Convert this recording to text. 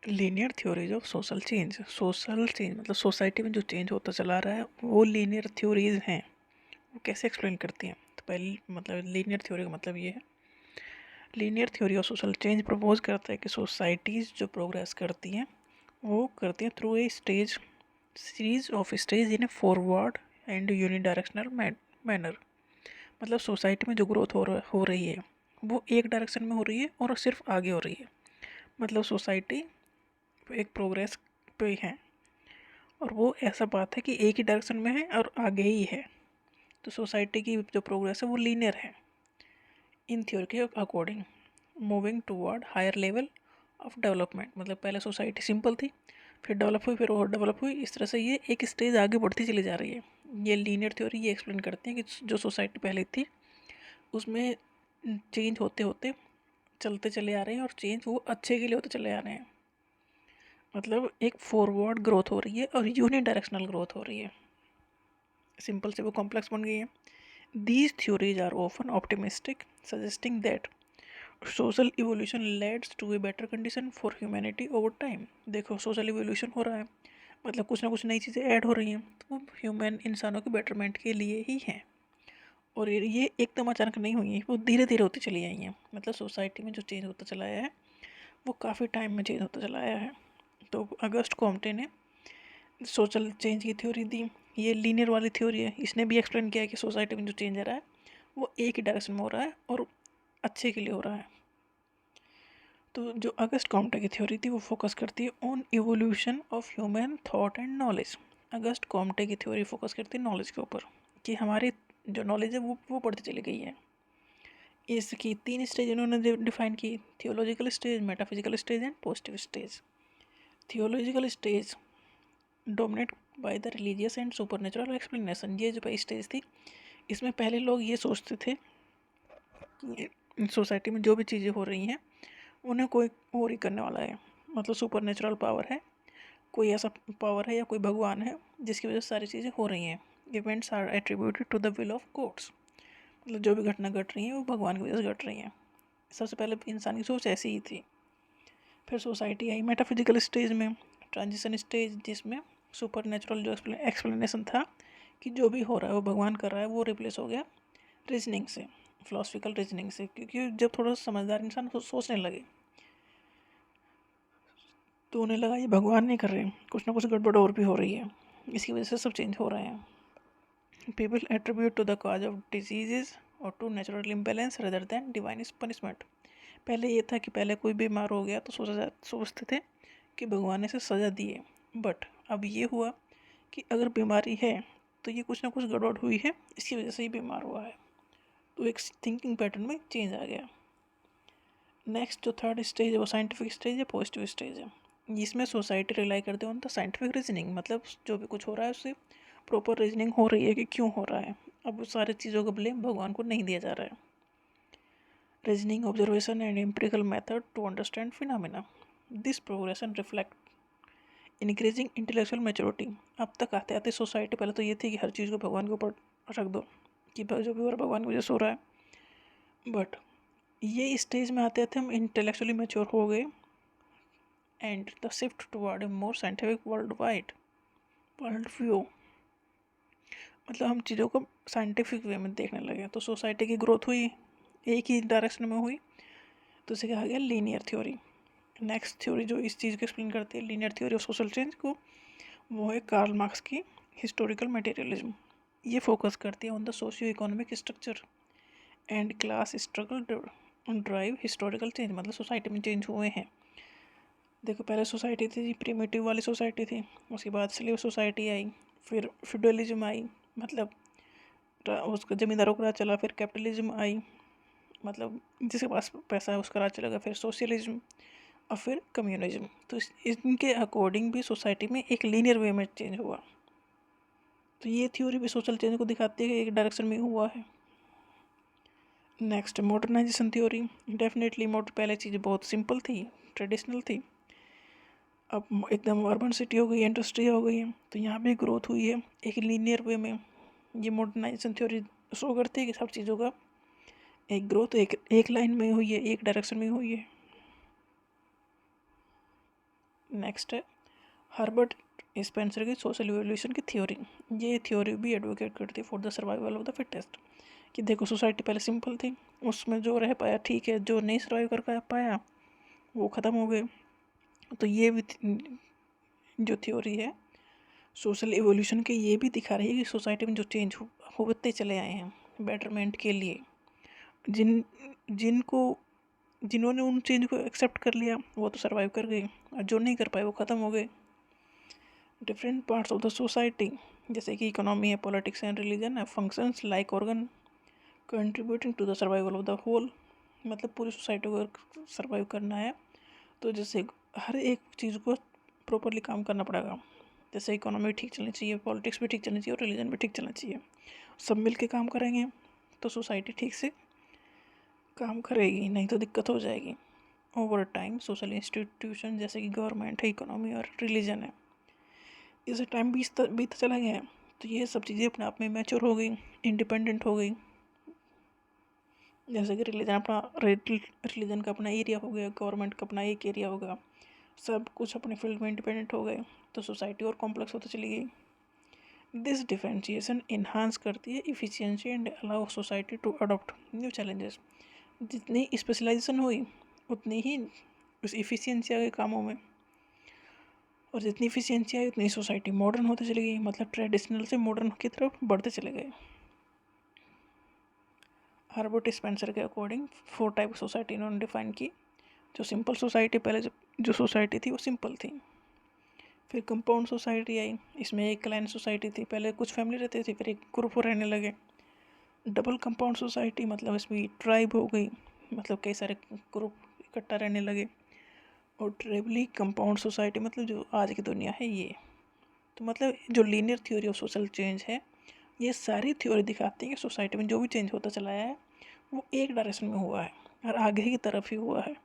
Linear theories of social change मतलब society में जो चेंज होता चला रहा है वो लीनियर थ्योरीज हैं। वो कैसे एक्सप्लेन करती हैं? तो पहले मतलब लीनियर थ्योरी का मतलब ये है, linear theory of social change propose करता है कि सोसाइटीज़ जो प्रोग्रेस करती हैं वो करती हैं through a series of stage in A forward and unidirectional manner. मतलब सोसाइटी में जो ग्रोथ हो रही है वो एक डायरेक्शन में हो रही है और सिर्फ आगे हो रही है। मतलब सोसाइटी एक प्रोग्रेस पे है और वो ऐसा बात है कि एक ही डायरेक्शन में है और आगे ही है। तो सोसाइटी की जो प्रोग्रेस है वो लीनियर है इन थ्योरी के according, moving toward higher level of development. मतलब पहले सोसाइटी सिंपल थी, फिर डेवलप हुई, फिर और डेवलप हुई, इस तरह से ये एक स्टेज आगे बढ़ती चली जा रही है। ये लीनियर थ्योरी ये एक्सप्लेन करते हैं कि जो सोसाइटी पहले थी उसमें चेंज होते होते चलते चले आ रहे हैं और चेंज वो अच्छे के लिए होते चले आ रहे हैं। मतलब एक फॉरवर्ड ग्रोथ हो रही है और यूनि डायरेक्शनल ग्रोथ हो रही है। सिंपल से वो कॉम्प्लेक्स बन गई है। These theories are often optimistic, suggesting that social evolution leads to a better condition for humanity over time। देखो सोशल इवोल्यूशन हो रहा है, मतलब कुछ ना कुछ नई चीज़ें ऐड हो रही हैं तो वो ह्यूमन इंसानों के बेटरमेंट के लिए ही हैं। और ये एकदम अचानक नहीं हुई है, वो धीरे धीरे होती चली आई हैं। मतलब सोसाइटी में जो चेंज होता चला आया है वो काफ़ी टाइम में चेंज होता चला आया है। तो अगस्ट कॉम्टे ने सोशल चेंज की थ्योरी दी। ये लीनियर वाली थ्योरी है, इसने भी एक्सप्लेन किया कि सोसाइटी में जो चेंज आ रहा है वो एक ही डायरेक्शन में हो रहा है और अच्छे के लिए हो रहा है। तो जो अगस्ट कॉम्टे की थ्योरी थी वो फोकस करती है on evolution of human thought and knowledge. August Comte की थ्योरी फोकस करती है नॉलेज के ऊपर कि हमारी जो नॉलेज है वो बढ़ती चली गई है। इसकी 3 स्टेज इन्होंने डिफाइन की, theological stage, metaphysical stage and positive stage. Theological stage dominate by the religious and supernatural explanation. ये जो स्टेज थी इसमें पहले लोग ये सोचते थे कि सोसाइटी में जो भी चीज़ें हो रही हैं उन्हें कोई और ही करने वाला है। मतलब सुपर नेचुरल पावर है, कोई ऐसा पावर है या कोई भगवान है जिसकी वजह से सारी चीज़ें हो रही हैं। Events are attributed to the will of gods. मतलब जो भी घटना घट रही हैं वो भगवान की वजह से घट रही हैं। सबसे पहले इंसान की सोच ऐसी ही थी। फिर सोसाइटी आई मेटाफिजिकल स्टेज में, ट्रांजिशन स्टेज, जिसमें सुपर नेचुरल जो एक्सप्लेनेशन था कि जो भी हो रहा है वो भगवान कर रहा है, वो रिप्लेस हो गया रीजनिंग से, फिलोसफिकल रीजनिंग से। क्योंकि जब थोड़ा समझदार इंसान सोचने लगे तो उन्हें लगा ये भगवान नहीं कर रहे, कुछ ना कुछ गड़बड़ और भी हो रही है, इसकी वजह से सब चेंज हो रहे हैं। People attribute to the cause of diseases और to natural imbalance rather than divine punishment. पहले ये था कि पहले कोई बीमार हो गया तो सोचते थे कि भगवान ने इसे सज़ा दी है। बट अब ये हुआ कि अगर बीमारी है तो ये कुछ ना कुछ गड़बड़ हुई है, इसकी वजह से ही बीमार हुआ है। तो एक थिंकिंग पैटर्न में चेंज आ गया। नेक्स्ट जो थर्ड स्टेज है वो साइंटिफिक स्टेज है, पॉजिटिव स्टेज है। जिसमें सोसाइटी रिलाई करते हैं ऑन द साइंटिफिक रीजनिंग। मतलब जो भी कुछ हो रहा है उससे प्रॉपर रीजनिंग हो रही है कि क्यों हो रहा है। अब उस सारी चीज़ों का ब्लेम भगवान को नहीं दिया जा रहा है। Reasoning, observation and empirical method to understand phenomena. This progression reflect increasing intellectual maturity. अब तक आते आते सोसाइटी पहले तो ये थी कि हर चीज़ को भगवान के ऊपर रख दो कि जो भी हो रहा है भगवान की वजह से हो रहा है। बट ये स्टेज में आते आते हम इंटेलेक्चुअली मेच्योर हो गए and the shift toward A more scientific world view. मतलब हम चीज़ों को साइंटिफिक वे में देखने लगे। तो सोसाइटी की ग्रोथ हुई, एक ही डायरेक्शन में हुई, तो इसे कहा गया लीनियर थ्योरी। नेक्स्ट थ्योरी जो इस चीज़ को एक्सप्लेन करती है linear theory of social change को, वो है कार्ल मार्क्स की हिस्टोरिकल मटेरियलिज्म। ये फोकस करती है on the socio economic structure and class struggle drive historical change. मतलब सोसाइटी में चेंज हुए हैं। देखो पहले सोसाइटी थी प्रिमिटिव वाली सोसाइटी थी, उसके बाद स्लेव सोसाइटी आई, फिर फ्यूडलिज्म आई, मतलब उसका ज़मींदारों का राज चला, फिर कैपिटलिज्म आई, मतलब जिसके पास पैसा है उसका राज चलेगा, फिर सोशलिज्म और फिर कम्युनिज्म। तो इनके अकॉर्डिंग भी सोसाइटी में एक लीनियर वे में चेंज हुआ। तो ये थ्योरी भी सोशल चेंज को दिखाती है कि एक डायरेक्शन में हुआ है। Next modernisation theory. डेफिनेटली पहले चीज़ें बहुत सिंपल थी, ट्रेडिशनल थी, अब एकदम अर्बन सिटी हो गई, इंडस्ट्री हो गई है, तो यहाँ भी ग्रोथ हुई है एक लीनियर वे में। ये मॉडर्नाइजेशन थ्योरी शो करती है कि सब चीज़ों का एक ग्रोथ एक लाइन में हुई है, एक डायरेक्शन में हुई है। नेक्स्ट है हर्बर्ट स्पेंसर की सोशल इवोल्यूशन की थ्योरी। ये थ्योरी भी एडवोकेट करती है for the survival of the fittest, कि देखो सोसाइटी पहले सिंपल थी, उसमें जो रह पाया ठीक है, जो नहीं सर्वाइव कर पाया वो ख़त्म हो गए। तो ये भी जो थ्योरी है सोशल इवोल्यूशन के, ये भी दिखा रही है कि सोसाइटी में जो चेंज होते चले आए हैं बेटरमेंट के लिए, जिन्होंने उन चेंज को एक्सेप्ट कर लिया वो तो सर्वाइव कर गए, और जो नहीं कर पाए वो ख़त्म हो गए। Different parts of the society जैसे कि इकोनॉमी है, पॉलिटिक्स एंड रिलीजन है, functions like organ contributing to the survival of the whole. मतलब पूरी सोसाइटी को सर्वाइव करना है तो जैसे हर एक चीज़ को प्रॉपरली काम करना पड़ेगा। जैसे इकोनॉमी ठीक चलनी चाहिए, पॉलिटिक्स भी ठीक चलनी चाहिए और रिलीजन भी ठीक चलना चाहिए। सब मिल के काम करेंगे तो सोसाइटी ठीक से काम करेगी, नहीं तो दिक्कत हो जाएगी। ओवर टाइम सोशल इंस्टीट्यूशन जैसे कि गवर्नमेंट है, इकोनॉमी और रिलीजन है, इसे टाइम बीतता चला गया है तो ये सब चीज़ें अपने आप में मैच्योर हो गई, इंडिपेंडेंट हो गई। जैसे कि रिलीजन का अपना एरिया हो गया, गवर्नमेंट का अपना एक एरिया होगा, सब कुछ अपने फील्ड में इंडिपेंडेंट हो गए तो सोसाइटी और कॉम्प्लेक्स होती चली गई। दिस डिफरेंशिएशन इन्हांस करती है efficiency and allow society to adopt new challenges. जितनी स्पेशलाइजेशन हुई उतनी ही उस इफ़िशियंसी आ गई कामों में, और जितनी इफ़िशियंसी आई उतनी सोसाइटी मॉडर्न होते चली गई, मतलब ट्रेडिशनल से मॉडर्न की तरफ बढ़ते चले गए। हर्बर्ट स्पेंसर के अकॉर्डिंग 4 टाइप ऑफ सोसाइटी इन्होंने डिफाइन की। जो सिंपल सोसाइटी, पहले जो सोसाइटी थी वो सिंपल थी। फिर कंपाउंड सोसाइटी आई, इसमें एक क्लैन सोसाइटी थी, पहले कुछ फैमिली रहती थी फिर एक ग्रुप रहने लगे। डबल कंपाउंड सोसाइटी मतलब इसमें ट्राइब हो गई, मतलब कई सारे ग्रुप इकट्ठा रहने लगे। और ट्रिपली कंपाउंड सोसाइटी मतलब जो आज की दुनिया है ये। तो मतलब जो linear theory of social change है, ये सारी थ्योरी दिखाती है कि सोसाइटी में जो भी चेंज होता चला है वो एक डायरेक्शन में हुआ है और आगे की तरफ ही हुआ है।